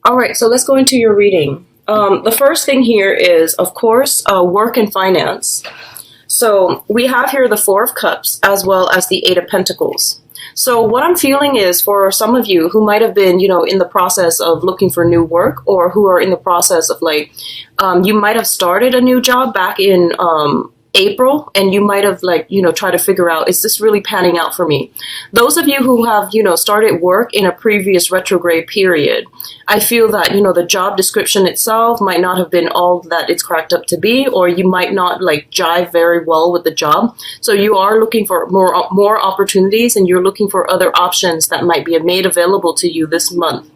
All right, so let's go into your reading. The first thing here is, of course, work and finance. So we have here the Four of Cups as well as the Eight of Pentacles. So what I'm feeling is for some of you who might have been, in the process of looking for new work, or who are in the process of you might have started a new job back in April, and you might have tried to figure out, is this really panning out for me? Those of you who have, started work in a previous retrograde period, I feel that, the job description itself might not have been all that it's cracked up to be, or you might not jive very well with the job. So you are looking for more opportunities, and you're looking for other options that might be made available to you this month.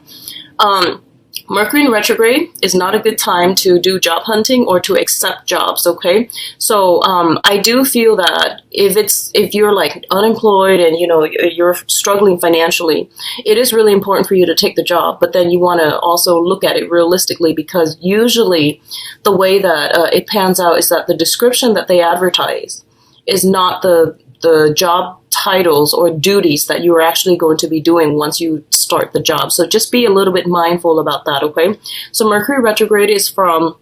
Mercury in retrograde is not a good time to do job hunting or to accept jobs, okay? So I do feel that if you're unemployed and you're struggling financially, it is really important for you to take the job, but then you want to also look at it realistically, because usually the way that it pans out is that the description that they advertise is not the job titles or duties that you are actually going to be doing once you start the job. So just be a little bit mindful about that, okay? So Mercury retrograde is from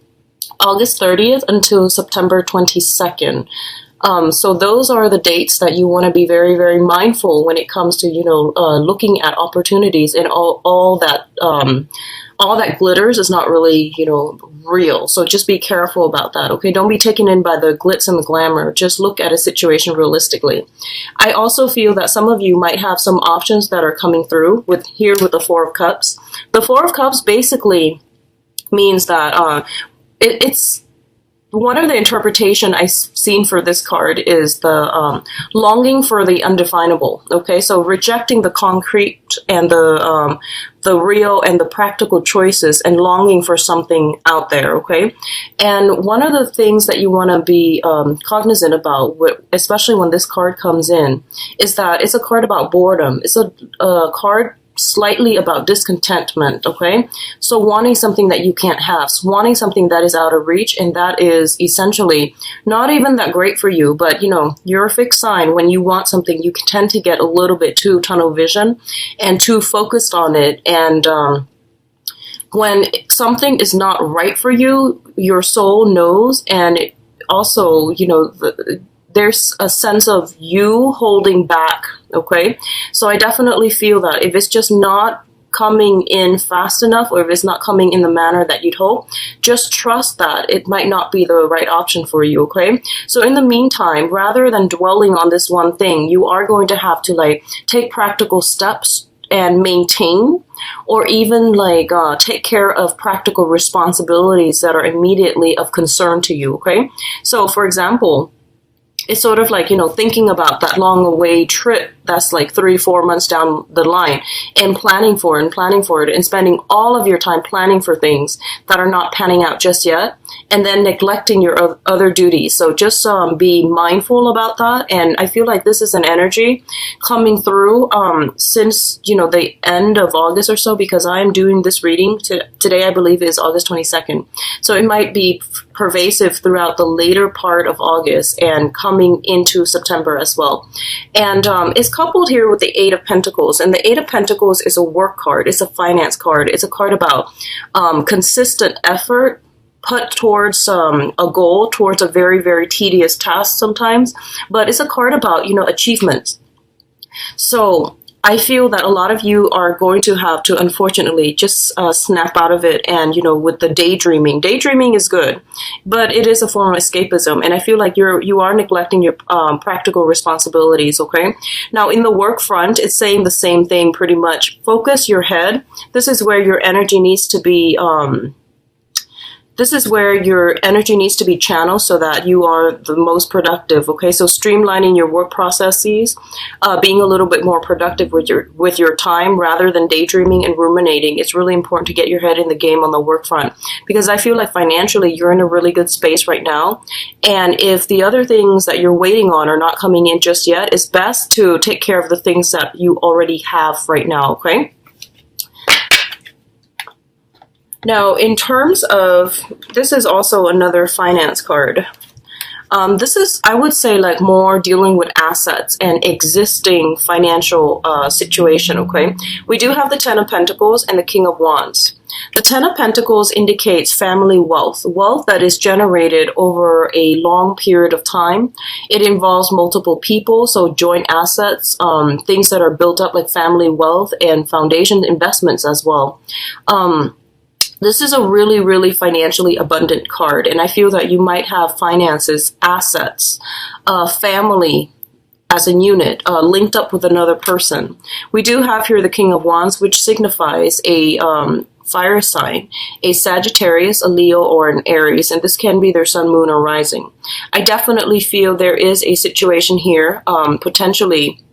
August 30th until September 22nd. So those are the dates that you want to be very, very mindful when it comes to, looking at opportunities, and all that glitters is not really, real. So just be careful about that, okay? Don't be taken in by the glitz and the glamour. Just look at a situation realistically. I also feel that some of you might have some options that are coming through with the Four of Cups. The Four of Cups basically means that it's one of the interpretation I've seen for this card is the longing for the undefinable. Okay, so rejecting the concrete and the real and the practical choices, and longing for something out there. Okay, and one of the things that you want to be cognizant about, especially when this card comes in, is that it's a card about boredom. It's a card slightly about discontentment, okay? So wanting something that you can't have, wanting something that is out of reach, and that is essentially not even that great for you, but you're a fixed sign. When you want something, you tend to get a little bit too tunnel vision and too focused on it, and when something is not right for you, your soul knows, and it also, there's a sense of you holding back, okay? So I definitely feel that if it's just not coming in fast enough, or if it's not coming in the manner that you'd hope, just trust that it might not be the right option for you, okay? So in the meantime, rather than dwelling on this one thing, you are going to have to take practical steps and maintain, or even take care of practical responsibilities that are immediately of concern to you, okay? So for example, it's sort of thinking about that long away trip that's 3-4 months down the line, and planning for it, and spending all of your time planning for things that are not panning out just yet, and then neglecting your other duties. So just be mindful about that. And I feel like this is an energy coming through since, the end of August or so, because I am doing this reading today, I believe is August 22nd. So it might be pervasive throughout the later part of August and coming into September as well. And it's coupled here with the Eight of Pentacles. And the Eight of Pentacles is a work card. It's a finance card. It's a card about consistent effort put towards a goal, towards a very, very tedious task sometimes. But it's a card about, achievements. So I feel that a lot of you are going to have to, unfortunately, just snap out of it. And, with the daydreaming. Daydreaming is good, but it is a form of escapism. And I feel like you are neglecting your practical responsibilities, okay? Now, in the work front, it's saying the same thing pretty much. Focus your head. This is where your energy needs to be channeled so that you are the most productive, okay? So streamlining your work processes, being a little bit more productive with your time rather than daydreaming and ruminating. It's really important to get your head in the game on the work front, because I feel like financially you're in a really good space right now. And if the other things that you're waiting on are not coming in just yet, it's best to take care of the things that you already have right now, okay? Now, in terms of, this is also another finance card. This is, I would say, more dealing with assets and existing financial situation, okay? We do have the Ten of Pentacles and the King of Wands. The Ten of Pentacles indicates family wealth, wealth that is generated over a long period of time. It involves multiple people, so joint assets, things that are built up like family wealth and foundation investments as well. This is a really, really financially abundant card, and I feel that you might have finances, assets, family as a unit, linked up with another person. We do have here the King of Wands, which signifies a fire sign, a Sagittarius, a Leo, or an Aries, and this can be their sun, moon, or rising. I definitely feel there is a situation here, potentially,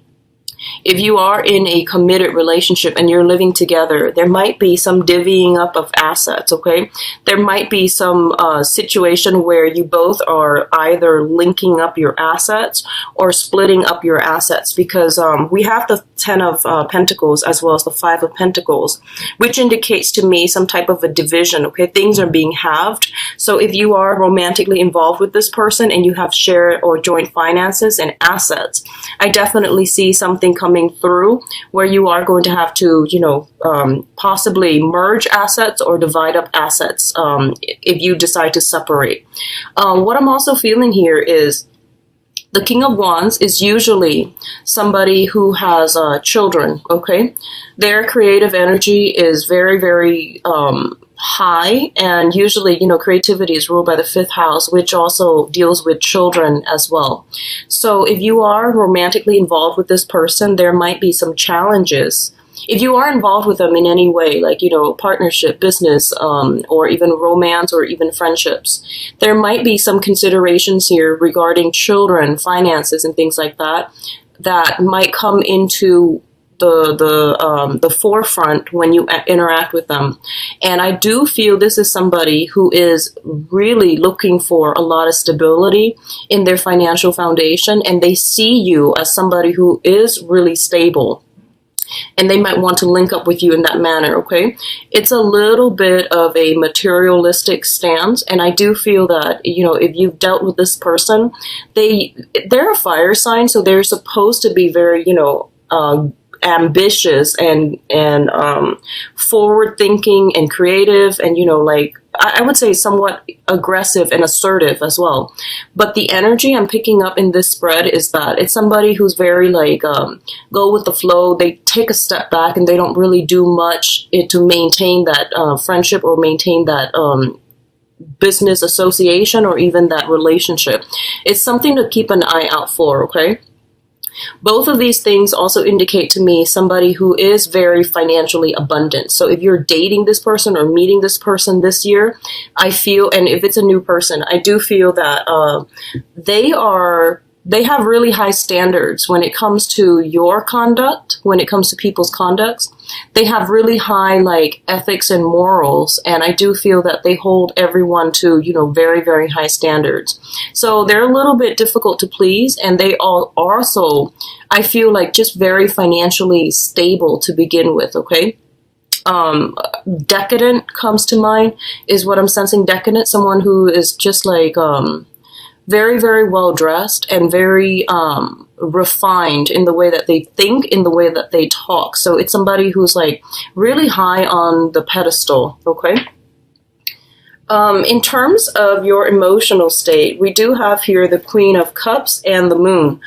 if you are in a committed relationship and you're living together, there might be some divvying up of assets, okay? There might be some situation where you both are either linking up your assets or splitting up your assets, because we have the Ten of Pentacles as well as the Five of Pentacles, which indicates to me some type of a division, okay? Things are being halved. So if you are romantically involved with this person and you have shared or joint finances and assets, I definitely see something coming through where you are going to have to, possibly merge assets or divide up assets if you decide to separate. What I'm also feeling here is the King of Wands is usually somebody who has children, okay? Their creative energy is very, very high, and usually, creativity is ruled by the fifth house, which also deals with children as well. So if you are romantically involved with this person, there might be some challenges. If you are involved with them in any way, like, partnership, business, or even romance, or even friendships, there might be some considerations here regarding children, finances, and things like that, that might come into the forefront when you interact with them. And I do feel this is somebody who is really looking for a lot of stability in their financial foundation, and they see you as somebody who is really stable. And they might want to link up with you in that manner, okay? It's a little bit of a materialistic stance, and I do feel that, if you've dealt with this person, they're a fire sign, so they're supposed to be very, ambitious and forward thinking and creative, and I would say somewhat aggressive and assertive as well. But the energy I'm picking up in this spread is that it's somebody who's very go with the flow. They take a step back and they don't really do much to maintain that friendship or maintain that business association or even that relationship. It's something to keep an eye out for, okay? Both of these things also indicate to me somebody who is very financially abundant. So if you're dating this person or meeting this person this year, I feel, and if it's a new person, I do feel that they have really high standards when it comes to your conduct, when it comes to people's conducts. They have really high ethics and morals, and I do feel that they hold everyone to, very, very high standards. So they're a little bit difficult to please, and they all also, I feel just very financially stable to begin with, okay? Decadent comes to mind is what I'm sensing. Decadent, someone who is just very, very well dressed and very refined in the way that they think, in the way that they talk. So it's somebody who's really high on the pedestal, okay? In terms of your emotional state, we do have here the Queen of Cups and the Moon.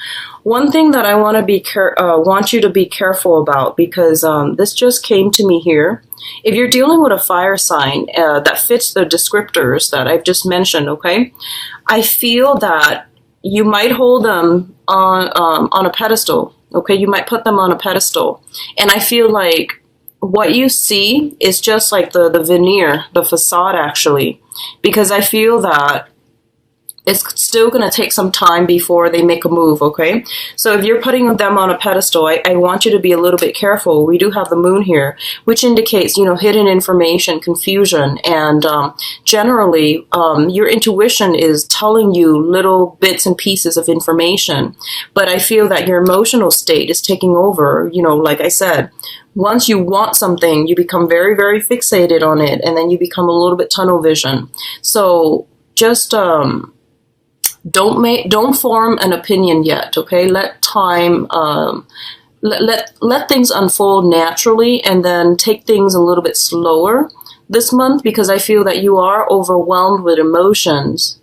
One thing that I want you to be careful about, because this just came to me here. If you're dealing with a fire sign that fits the descriptors that I've just mentioned, okay, I feel that you might hold them on a pedestal, okay? You might put them on a pedestal. And I feel what you see is just the veneer, the facade, actually, because I feel that it's still going to take some time before they make a move, okay? So if you're putting them on a pedestal, I want you to be a little bit careful. We do have the Moon here, which indicates, hidden information, confusion, and generally your intuition is telling you little bits and pieces of information. But I feel that your emotional state is taking over, like I said. Once you want something, you become very, very fixated on it, and then you become a little bit tunnel vision. So just don't form an opinion yet, okay? Let time let things unfold naturally, and then take things a little bit slower this month because I feel that you are overwhelmed with emotions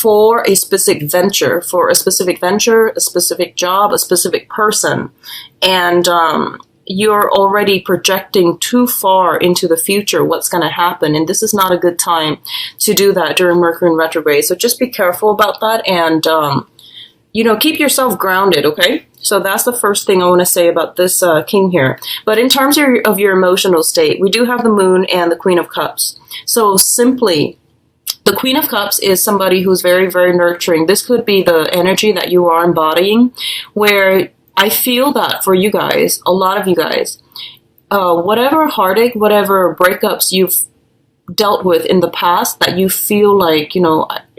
for a specific venture, a specific job, a specific person. And you're already projecting too far into the future what's going to happen. And this is not a good time to do that during Mercury in retrograde. So just be careful about that and, keep yourself grounded, okay? So that's the first thing I want to say about this king here. But in terms of your emotional state, we do have the moon and the Queen of Cups. So simply, the Queen of Cups is somebody who's very, very nurturing. This could be the energy that you are embodying, where I feel that for you guys, a lot of you guys, whatever heartache, whatever breakups you've dealt with in the past that you feel like,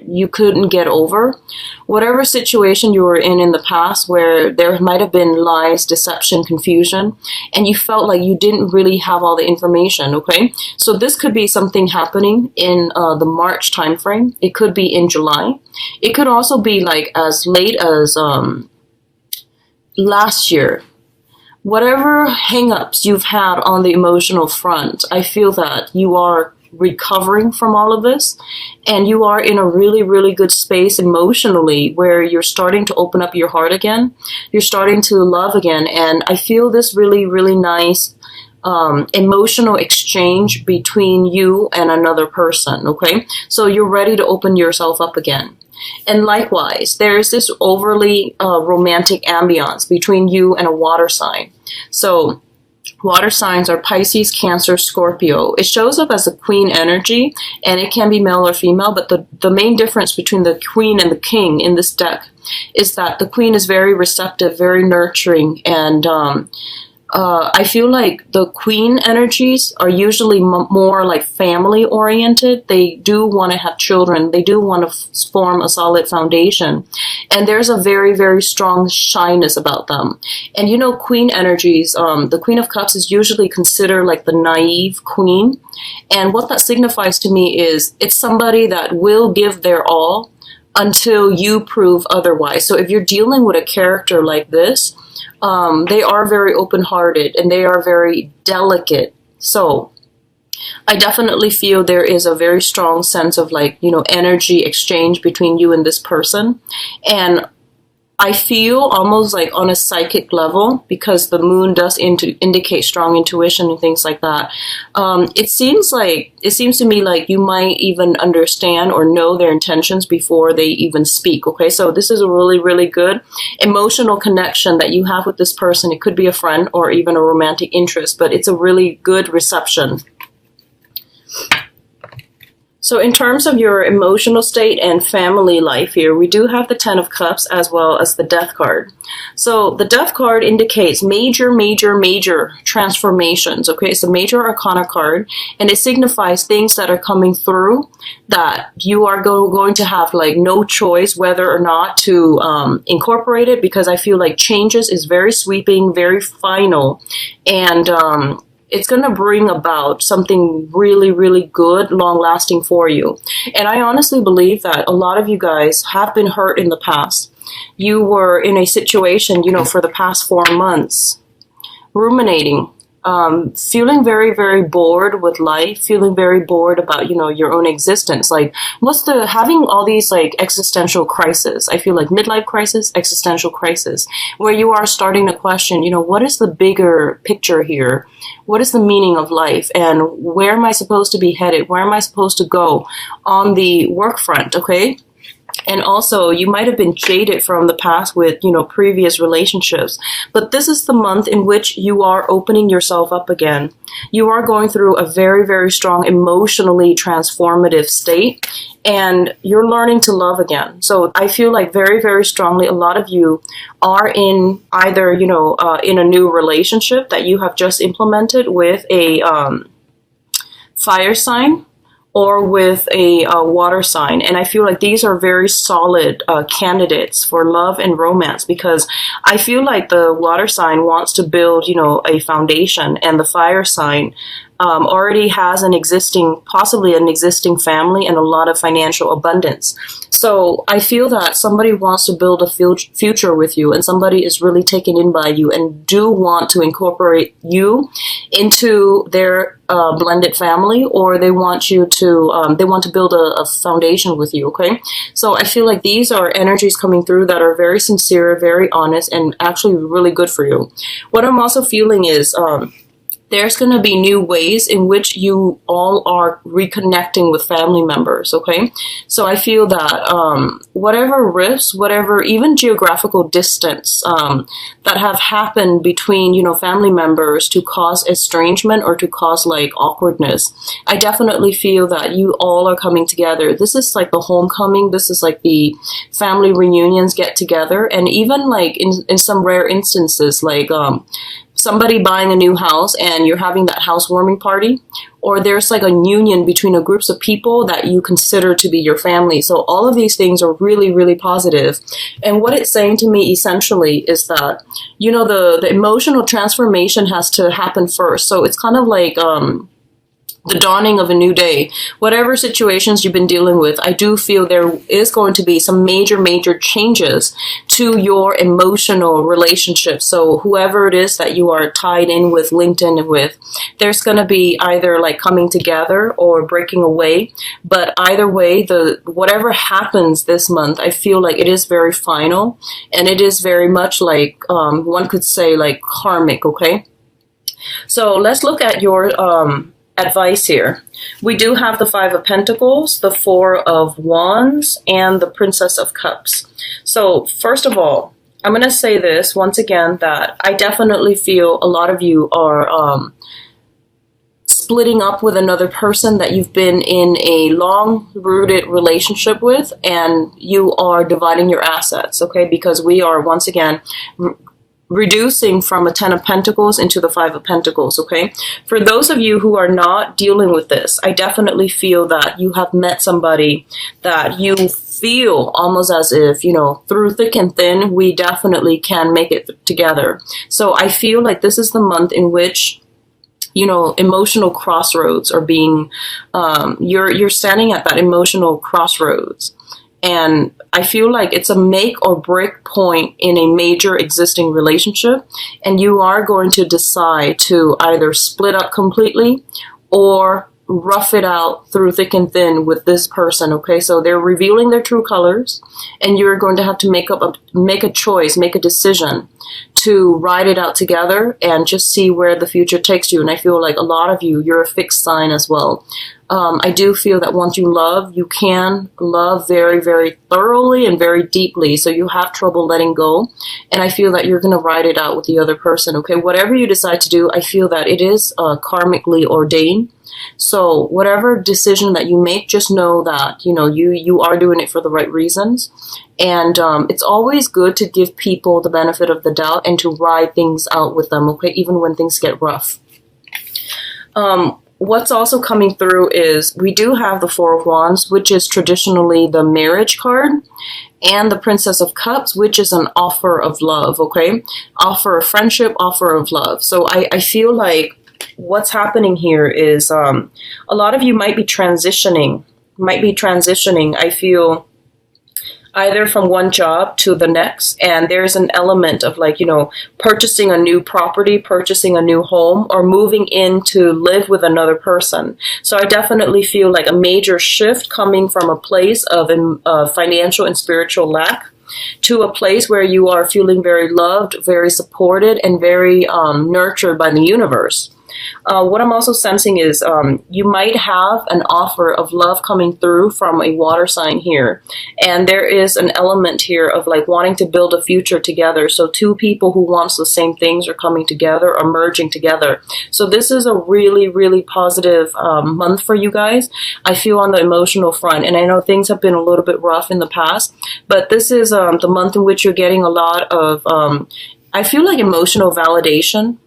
you couldn't get over, whatever situation you were in the past where there might have been lies, deception, confusion, and you felt like you didn't really have all the information, okay? So this could be something happening in the March timeframe. It could be in July. It could also be like as late as last year. Whatever hangups you've had on the emotional front, I feel that you are recovering from all of this and you are in a really, really good space emotionally where you're starting to open up your heart again. You're starting to love again. And I feel this really, really nice emotional exchange between you and another person, okay? So you're ready to open yourself up again. And likewise, there's this overly romantic ambiance between you and a water sign. So water signs are Pisces, Cancer, Scorpio. It shows up as a queen energy, and it can be male or female, but the main difference between the queen and the king in this deck is that the queen is very receptive, very nurturing, and I feel like the queen energies are usually more like family oriented. They do want to have children. They do want to form a solid foundation. And there's a very, very strong shyness about them. And queen energies, the Queen of Cups is usually considered like the naive queen. And what that signifies to me is it's somebody that will give their all until you prove otherwise. So if you're dealing with a character like this, they are very open-hearted and they are very delicate. So I definitely feel there is a very strong sense of energy exchange between you and this person. And I feel almost like on a psychic level, because the moon does indicate strong intuition and things like that. It seems to me like you might even understand or know their intentions before they even speak. Okay, so this is a really, really good emotional connection that you have with this person. It could be a friend or even a romantic interest, but it's a really good reception. So in terms of your emotional state and family life here, we do have the Ten of Cups as well as the Death card. So the Death card indicates major, major, major transformations. Okay, it's a major arcana card, and it signifies things that are coming through that you are going to have no choice whether or not to incorporate it, because I feel like changes is very sweeping, very final, and it's going to bring about something really, really good, long-lasting for you. And I honestly believe that a lot of you guys have been hurt in the past. You were in a situation, for the past 4 months, ruminating, feeling very, very bored with life, feeling very bored about, your own existence. Having all these existential crises. I feel like midlife crisis, existential crisis, where you are starting to question, what is the bigger picture here? What is the meaning of life? And where am I supposed to be headed? Where am I supposed to go on the work front? Okay. And also, you might have been jaded from the past with, previous relationships. But this is the month in which you are opening yourself up again. You are going through a very, very strong, emotionally transformative state. And you're learning to love again. So I feel like very, very strongly a lot of you are in either, in a new relationship that you have just implemented with a fire sign, or with a water sign. And I feel like these are very solid candidates for love and romance, because I feel like the water sign wants to build, a foundation, and the fire sign already has possibly an existing family and a lot of financial abundance. So I feel that somebody wants to build a future with you, and somebody is really taken in by you and do want to incorporate you into their blended family, or they want you to they want to build a foundation with you. Okay, so I feel like these are energies coming through that are very sincere, very honest, and actually really good for you. What I'm also feeling is there's going to be new ways in which you all are reconnecting with family members, okay? So I feel that whatever rifts, whatever even geographical distance that have happened between, family members to cause estrangement or to cause like awkwardness, I definitely feel that you all are coming together. This is like the homecoming. This is like the family reunions get together. And even like in some rare instances, like somebody buying a new house and you're having that housewarming party, or there's like a union between a groups of people that you consider to be your family. So all of these things are really, really positive. And what it's saying to me essentially is that, the emotional transformation has to happen first. So it's kind of like, the dawning of a new day. Whatever situations you've been dealing with, I do feel there is going to be some major, major changes to your emotional relationship. So whoever it is that you are tied in with, linked in with, there's going to be either like coming together or breaking away. But either way, whatever happens this month, I feel like it is very final, and it is very much like, one could say like karmic, okay? So let's look at your, advice here. We do have the Five of Pentacles, the Four of Wands, and the Princess of Cups. So first of all, I'm going to say this once again, that I definitely feel a lot of you are splitting up with another person that you've been in a long-rooted relationship with, and you are dividing your assets, okay? Because we are, once again, reducing from a Ten of Pentacles into the Five of Pentacles, okay? For those of you who are not dealing with this, I definitely feel that you have met somebody that you feel almost as if, through thick and thin, we definitely can make it together. So I feel like this is the month in which emotional crossroads are being, you're standing at that emotional crossroads. And I feel like it's a make or break point in a major existing relationship. And you are going to decide to either split up completely or rough it out through thick and thin with this person, okay? So they're revealing their true colors, and you're going to have to make a choice, make a decision to ride it out together and just see where the future takes you. And I feel like a lot of you're a fixed sign as well. I do feel that once you love, you can love very, very thoroughly and very deeply. So you have trouble letting go. And I feel that you're going to ride it out with the other person, okay? Whatever you decide to do, I feel that it is karmically ordained. So whatever decision that you make, just know that, you are doing it for the right reasons. And it's always good to give people the benefit of the doubt and to ride things out with them, okay, even when things get rough. What's also coming through is we do have the Four of Wands, which is traditionally the marriage card, and the Princess of Cups, which is an offer of love, okay? Offer of friendship, offer of love. So I feel like what's happening here is a lot of you might be transitioning. I feel either from one job to the next, and there's an element of like, purchasing a new property, purchasing a new home, or moving in to live with another person. So I definitely feel like a major shift coming from a place of financial and spiritual lack to a place where you are feeling very loved, very supported, and very nurtured by the universe. What I'm also sensing is you might have an offer of love coming through from a water sign here. And there is an element here of like wanting to build a future together. So two people who wants the same things are coming together or merging together. So this is a really, really positive month for you guys. I feel on the emotional front. And I know things have been a little bit rough in the past, but this is the month in which you're getting a lot of, I feel like emotional validation.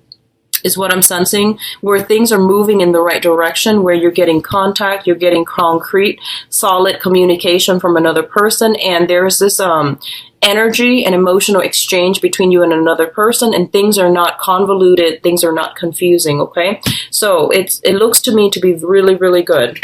is what I'm sensing, where things are moving in the right direction, where you're getting contact, you're getting concrete, solid communication from another person, and there's this energy and emotional exchange between you and another person, and things are not convoluted, things are not confusing, okay? So it looks to me to be really, really good.